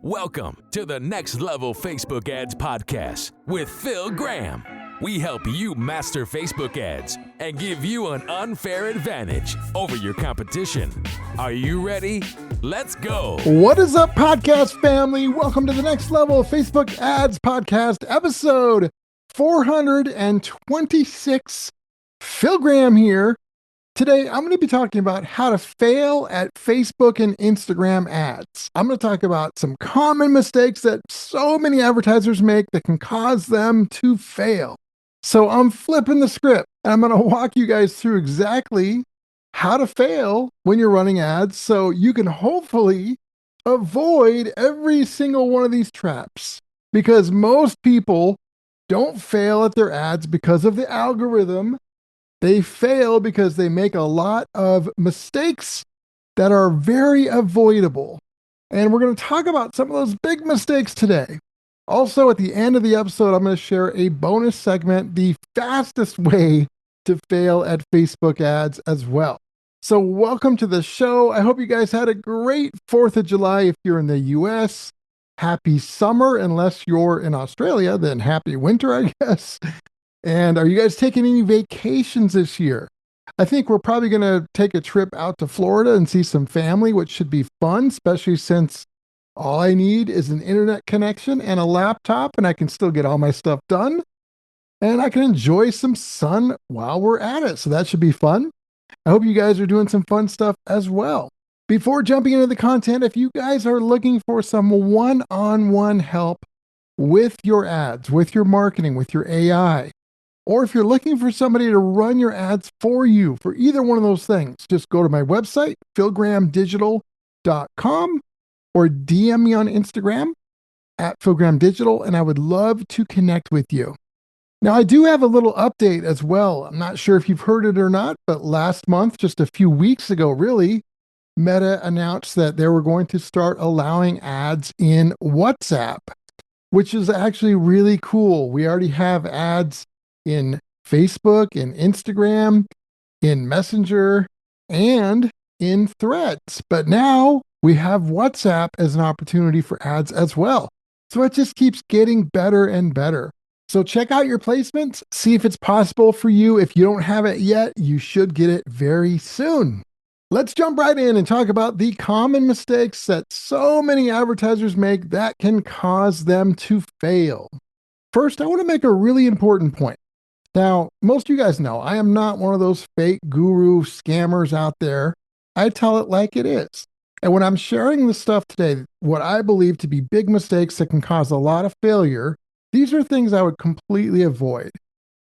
Welcome to the Next Level Facebook Ads Podcast with Phil Graham. We help you master Facebook ads and give you an unfair advantage over your competition. Are you ready? Let's go. What is up, podcast family? Welcome to the Next Level Facebook Ads Podcast, episode 426. Phil Graham here. Today, I'm going to be talking about how to fail at Facebook and Instagram ads. I'm going to talk about some common mistakes that so many advertisers make that can cause them to fail. So I'm flipping the script and I'm going to walk you guys through exactly how to fail when you're running ads so you can hopefully avoid every single one of these traps. Because most people don't fail at their ads because of the algorithm. They fail because they make a lot of mistakes that are very avoidable. And we're going to talk about some of those big mistakes today. Also, at the end of the episode, I'm going to share a bonus segment, the fastest way to fail at Facebook ads as well. So welcome to the show. I hope you guys had a great 4th of July if you're in the US. Happy summer, unless you're in Australia, then happy winter, I guess. And are you guys taking any vacations this year? I think we're probably going to take a trip out to Florida and see some family, which should be fun, especially since all I need is an internet connection and a laptop, and I can still get all my stuff done. And I can enjoy some sun while we're at it. So that should be fun. I hope you guys are doing some fun stuff as well. Before jumping into the content, if you guys are looking for some one-on-one help with your ads, with your marketing, with your AI, or if you're looking for somebody to run your ads for you, for either one of those things, just go to my website, philgrahamdigital.com, or DM me on Instagram at philgrahamdigital, and I would love to connect with you. Now, I do have a little update as well. I'm not sure if you've heard it or not, but last month, just a few weeks ago, really, Meta announced that they were going to start allowing ads in WhatsApp, which is actually really cool. We already have ads in Facebook, in Instagram, in Messenger, and in Threads. But now we have WhatsApp as an opportunity for ads as well. So it just keeps getting better and better. So check out your placements, see if it's possible for you. If you don't have it yet, you should get it very soon. Let's jump right in and talk about the common mistakes that so many advertisers make that can cause them to fail. First, I want to make a really important point. Now, most of you guys know I am not one of those fake guru scammers out there. I tell it like it is. And when I'm sharing this stuff today, what I believe to be big mistakes that can cause a lot of failure, these are things I would completely avoid.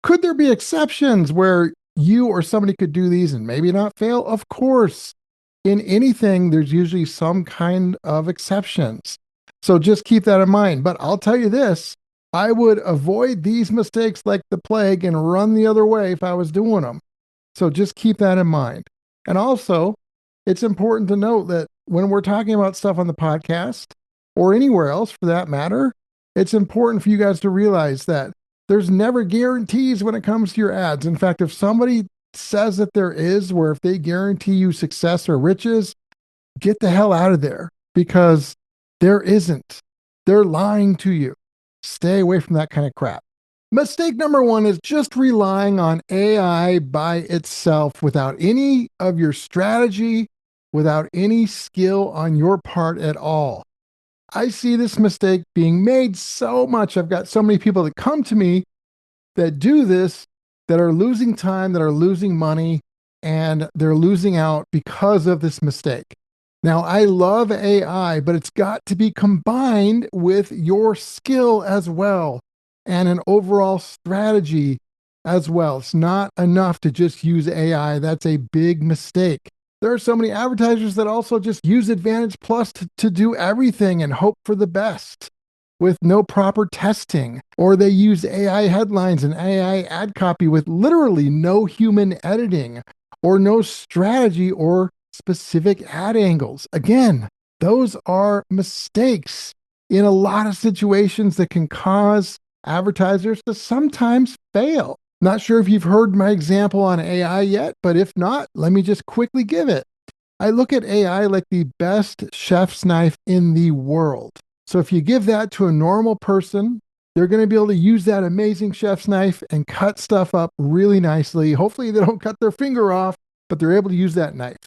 Could there be exceptions where you or somebody could do these and maybe not fail? Of course. In anything, there's usually some kind of exceptions. So just keep that in mind. But I'll tell you this. I would avoid these mistakes like the plague and run the other way if I was doing them. So just keep that in mind. And also, it's important to note that when we're talking about stuff on the podcast or anywhere else for that matter, it's important for you guys to realize that there's never guarantees when it comes to your ads. In fact, if somebody says that there is, where if they guarantee you success or riches, get the hell out of there because there isn't. They're lying to you. Stay away from that kind of crap. Mistake number one is just relying on AI by itself without any of your strategy, without any skill on your part at all. I see this mistake being made so much. I've got so many people that come to me that do this, that are losing time, that are losing money, and they're losing out because of this mistake. Now, I love AI, but it's got to be combined with your skill as well and an overall strategy as well. It's not enough to just use AI. That's a big mistake. There are so many advertisers that also just use Advantage Plus to do everything and hope for the best with no proper testing. Or they use AI headlines and AI ad copy with literally no human editing or no strategy or specific ad angles. Again, those are mistakes in a lot of situations that can cause advertisers to sometimes fail. Not sure if you've heard my example on AI yet, but if not, let me just quickly give it. I look at AI like the best chef's knife in the world. So if you give that to a normal person, they're going to be able to use that amazing chef's knife and cut stuff up really nicely. Hopefully, they don't cut their finger off, but they're able to use that knife.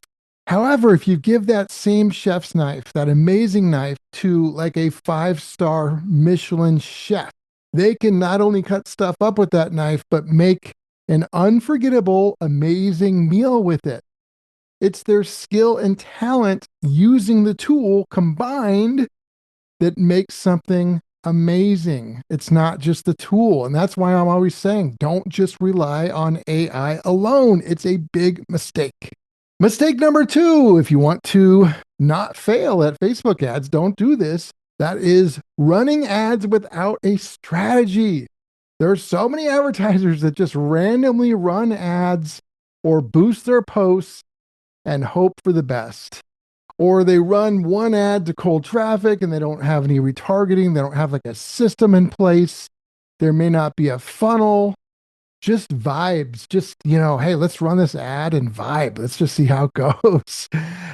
However, if you give that same chef's knife, that amazing knife, to like a 5-star Michelin chef, they can not only cut stuff up with that knife, but make an unforgettable, amazing meal with it. It's their skill and talent using the tool combined that makes something amazing. It's not just the tool. And that's why I'm always saying don't just rely on AI alone. It's a big mistake. Mistake number 2, if you want to not fail at Facebook ads, don't do this. That is running ads without a strategy. There are so many advertisers that just randomly run ads or boost their posts and hope for the best. Or they run one ad to cold traffic and they don't have any retargeting. They don't have like a system in place. There may not be a funnel, just vibes. Just, hey, let's run this ad and vibe. Let's just see how it goes.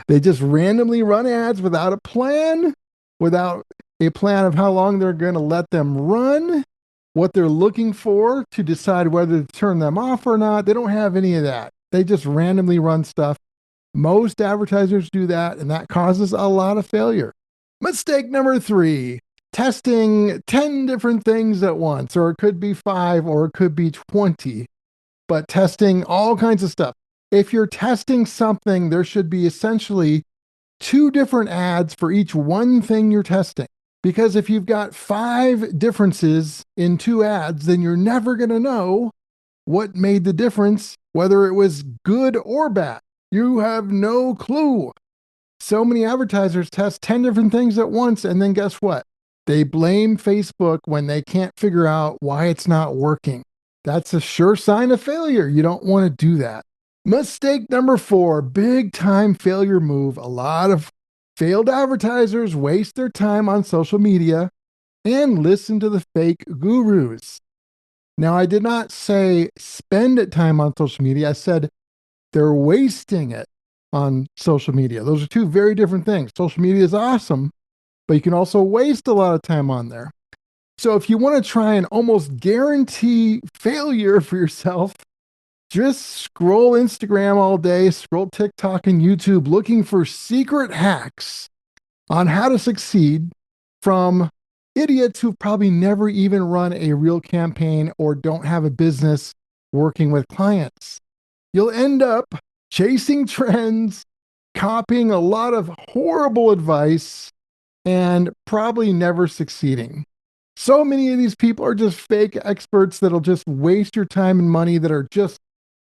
They just randomly run ads without a plan, without a plan of how long they're going to let them run, what they're looking for to decide whether to turn them off or not. They don't have any of that. They just randomly run stuff. Most advertisers do that, and that causes a lot of failure. Mistake number 3, testing 10 different things at once, or it could be 5, or it could be 20, but testing all kinds of stuff. If you're testing something, there should be essentially 2 different ads for each one thing you're testing. Because if you've got 5 differences in 2 ads, then you're never going to know what made the difference, whether it was good or bad. You have no clue. So many advertisers test 10 different things at once, and then guess what? They blame Facebook when they can't figure out why it's not working. That's a sure sign of failure. You don't want to do that. Mistake number 4, big time failure move. A lot of failed advertisers waste their time on social media and listen to the fake gurus. Now, I did not say spend time on social media. I said they're wasting it on social media. Those are 2 very different things. Social media is awesome, but you can also waste a lot of time on there. So if you want to try and almost guarantee failure for yourself, just scroll Instagram all day, scroll TikTok and YouTube looking for secret hacks on how to succeed from idiots who've probably never even run a real campaign or don't have a business working with clients. You'll end up chasing trends, copying a lot of horrible advice, and probably never succeeding. So many of these people are just fake experts that'll just waste your time and money, that are just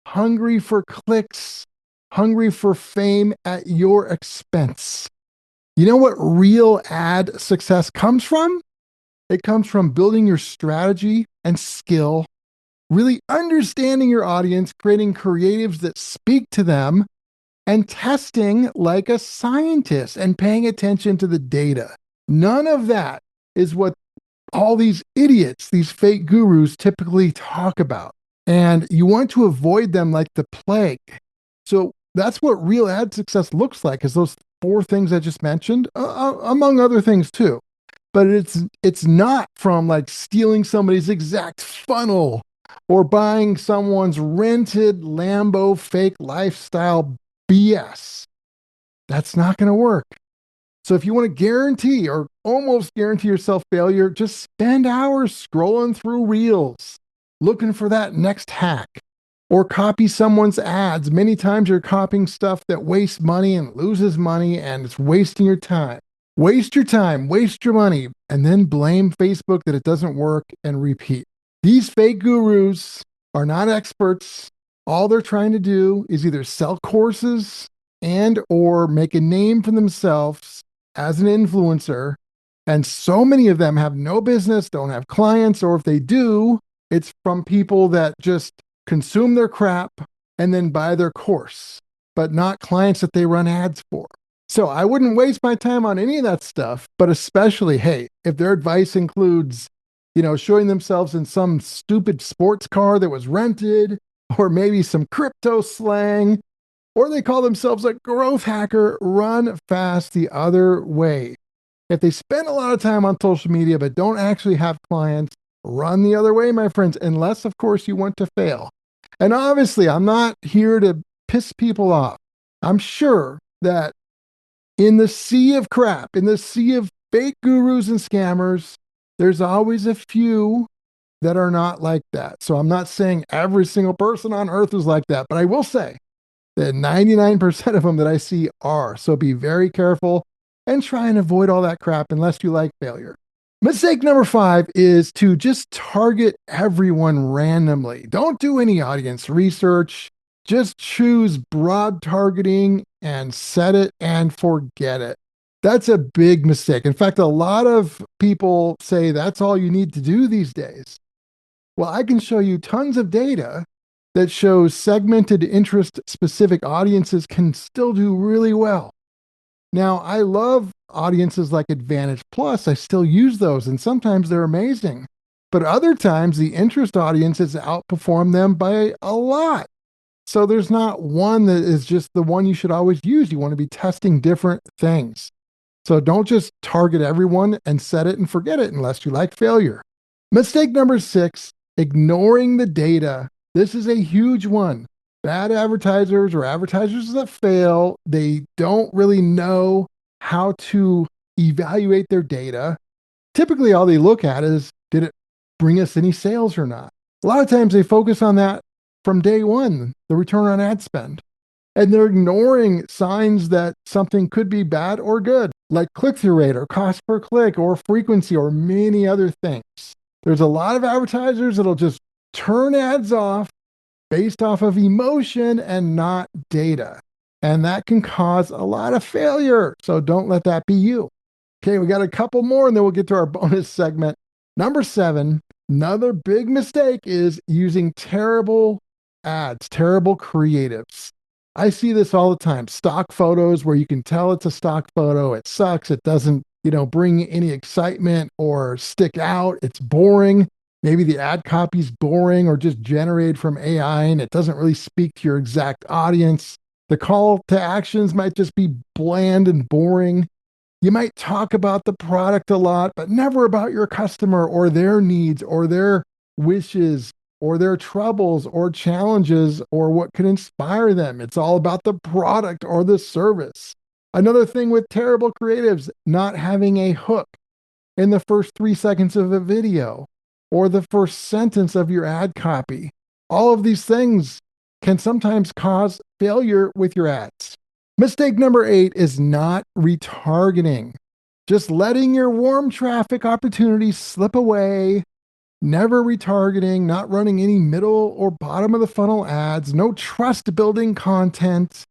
hungry for clicks, hungry for fame at your expense. You know what real ad success comes from? It comes from building your strategy and skill, really understanding your audience, creating creatives that speak to them, and testing like a scientist and paying attention to the data. None of that is what all these idiots, these fake gurus typically talk about. And you want to avoid them like the plague. So that's what real ad success looks like, is those 4 things I just mentioned, among other things too. But it's not from like stealing somebody's exact funnel or buying someone's rented Lambo fake lifestyle BS. That's not going to work. So if you want to guarantee or almost guarantee yourself failure, just spend hours scrolling through reels, looking for that next hack, or copy someone's ads. Many times you're copying stuff that wastes money and loses money, and it's wasting your time. Waste your time, waste your money, and then blame Facebook that it doesn't work and repeat. These fake gurus are not experts. All they're trying to do is either sell courses and or make a name for themselves as an influencer. And so many of them have no business, don't have clients, or if they do, it's from people that just consume their crap and then buy their course, but not clients that they run ads for. So I wouldn't waste my time on any of that stuff, but especially, hey, if their advice includes, showing themselves in some stupid sports car that was rented, or maybe some crypto slang, or they call themselves a growth hacker, run fast the other way. If they spend a lot of time on social media but don't actually have clients, run the other way, my friends, unless, of course, you want to fail. And obviously, I'm not here to piss people off. I'm sure that in the sea of crap, in the sea of fake gurus and scammers, there's always a few that are not like that. So I'm not saying every single person on earth is like that, but I will say that 99% of them that I see are. So be very careful and try and avoid all that crap unless you like failure. Mistake number 5 is to just target everyone randomly. Don't do any audience research. Just choose broad targeting and set it and forget it. That's a big mistake. In fact, a lot of people say that's all you need to do these days. Well, I can show you tons of data that shows segmented interest specific audiences can still do really well. Now, I love audiences like Advantage Plus. I still use those, and sometimes they're amazing. But other times, the interest audiences outperform them by a lot. So there's not one that is just the one you should always use. You want to be testing different things. So don't just target everyone and set it and forget it unless you like failure. Mistake number 6, ignoring the data. This is a huge one. Bad advertisers or advertisers that fail, they don't really know how to evaluate their data. Typically, all they look at is, did it bring us any sales or not? A lot of times they focus on that from day one, the return on ad spend. And they're ignoring signs that something could be bad or good, like click-through rate or cost per click or frequency or many other things. There's a lot of advertisers that'll just turn ads off based off of emotion and not data. And that can cause a lot of failure. So don't let that be you. Okay, we got a couple more and then we'll get to our bonus segment. Number 7, another big mistake is using terrible ads, terrible creatives. I see this all the time. Stock photos where you can tell it's a stock photo. It sucks. It doesn't, bring any excitement or stick out. It's boring. Maybe the ad copy's boring or just generated from AI and it doesn't really speak to your exact audience. The call to actions might just be bland and boring. You might talk about the product a lot, but never about your customer or their needs or their wishes or their troubles or challenges or what could inspire them. It's all about the product or the service. Another thing with terrible creatives, not having a hook in the first 3 seconds of a video or the first sentence of your ad copy. All of these things can sometimes cause failure with your ads. Mistake number 8 is not retargeting. Just letting your warm traffic opportunities slip away, never retargeting, not running any middle or bottom of the funnel ads, no trust building content,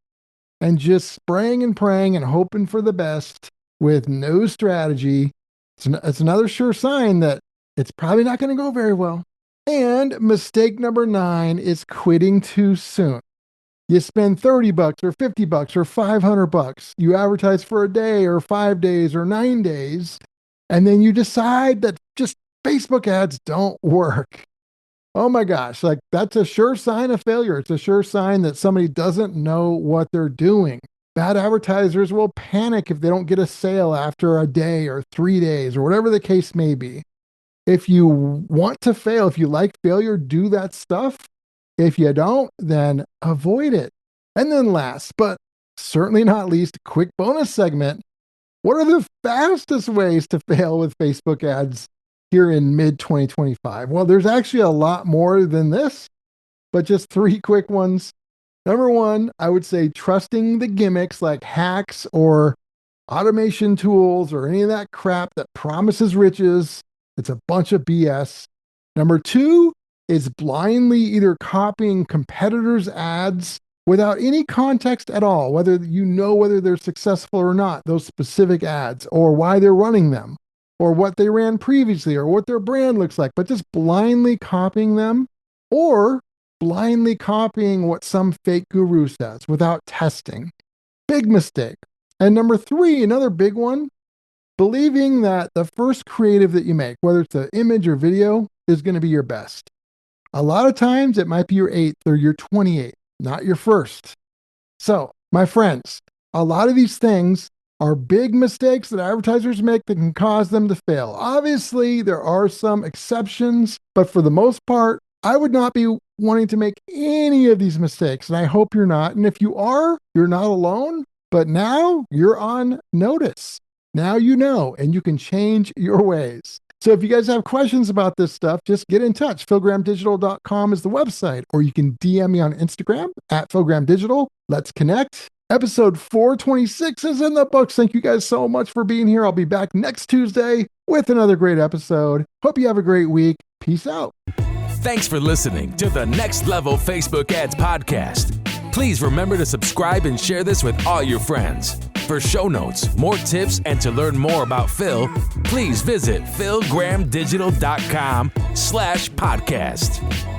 and just spraying and praying and hoping for the best with no strategy. It's another sure sign that it's probably not going to go very well. And mistake number 9 is quitting too soon. You spend $30 or $50 or $500. You advertise for a day or 5 days or 9 days, and then you decide that just Facebook ads don't work. Oh my gosh, like that's a sure sign of failure. It's a sure sign that somebody doesn't know what they're doing. Bad advertisers will panic if they don't get a sale after a day or 3 days or whatever the case may be. If you want to fail, if you like failure, do that stuff. If you don't, then avoid it. And then last, but certainly not least, quick bonus segment. What are the fastest ways to fail with Facebook ads here in mid 2025? Well, there's actually a lot more than this, but just 3 quick ones. Number 1, I would say trusting the gimmicks like hacks or automation tools or any of that crap that promises riches. It's a bunch of BS. Number 2 is blindly either copying competitors' ads without any context at all, whether you know whether they're successful or not, those specific ads, or why they're running them, or what they ran previously, or what their brand looks like, but just blindly copying them, or blindly copying what some fake guru says without testing. Big mistake. And number 3, another big one, believing that the first creative that you make, whether it's an image or video, is going to be your best. A lot of times it might be your 8th or your 28th, not your first. So, my friends, a lot of these things are big mistakes that advertisers make that can cause them to fail. Obviously, there are some exceptions, but for the most part, I would not be wanting to make any of these mistakes, and I hope you're not. And if you are, you're not alone, but now you're on notice. Now you know, and you can change your ways. So if you guys have questions about this stuff, just get in touch. PhilGrahamDigital.com is the website, or you can DM me on Instagram at PhilGrahamDigital. Let's connect. Episode 426 is in the books. Thank you guys so much for being here. I'll be back next Tuesday with another great episode. Hope you have a great week. Peace out. Thanks for listening to the Next Level Facebook Ads Podcast. Please remember to subscribe and share this with all your friends. For show notes, more tips, and to learn more about Phil, please visit philgrahamdigital.com/podcast.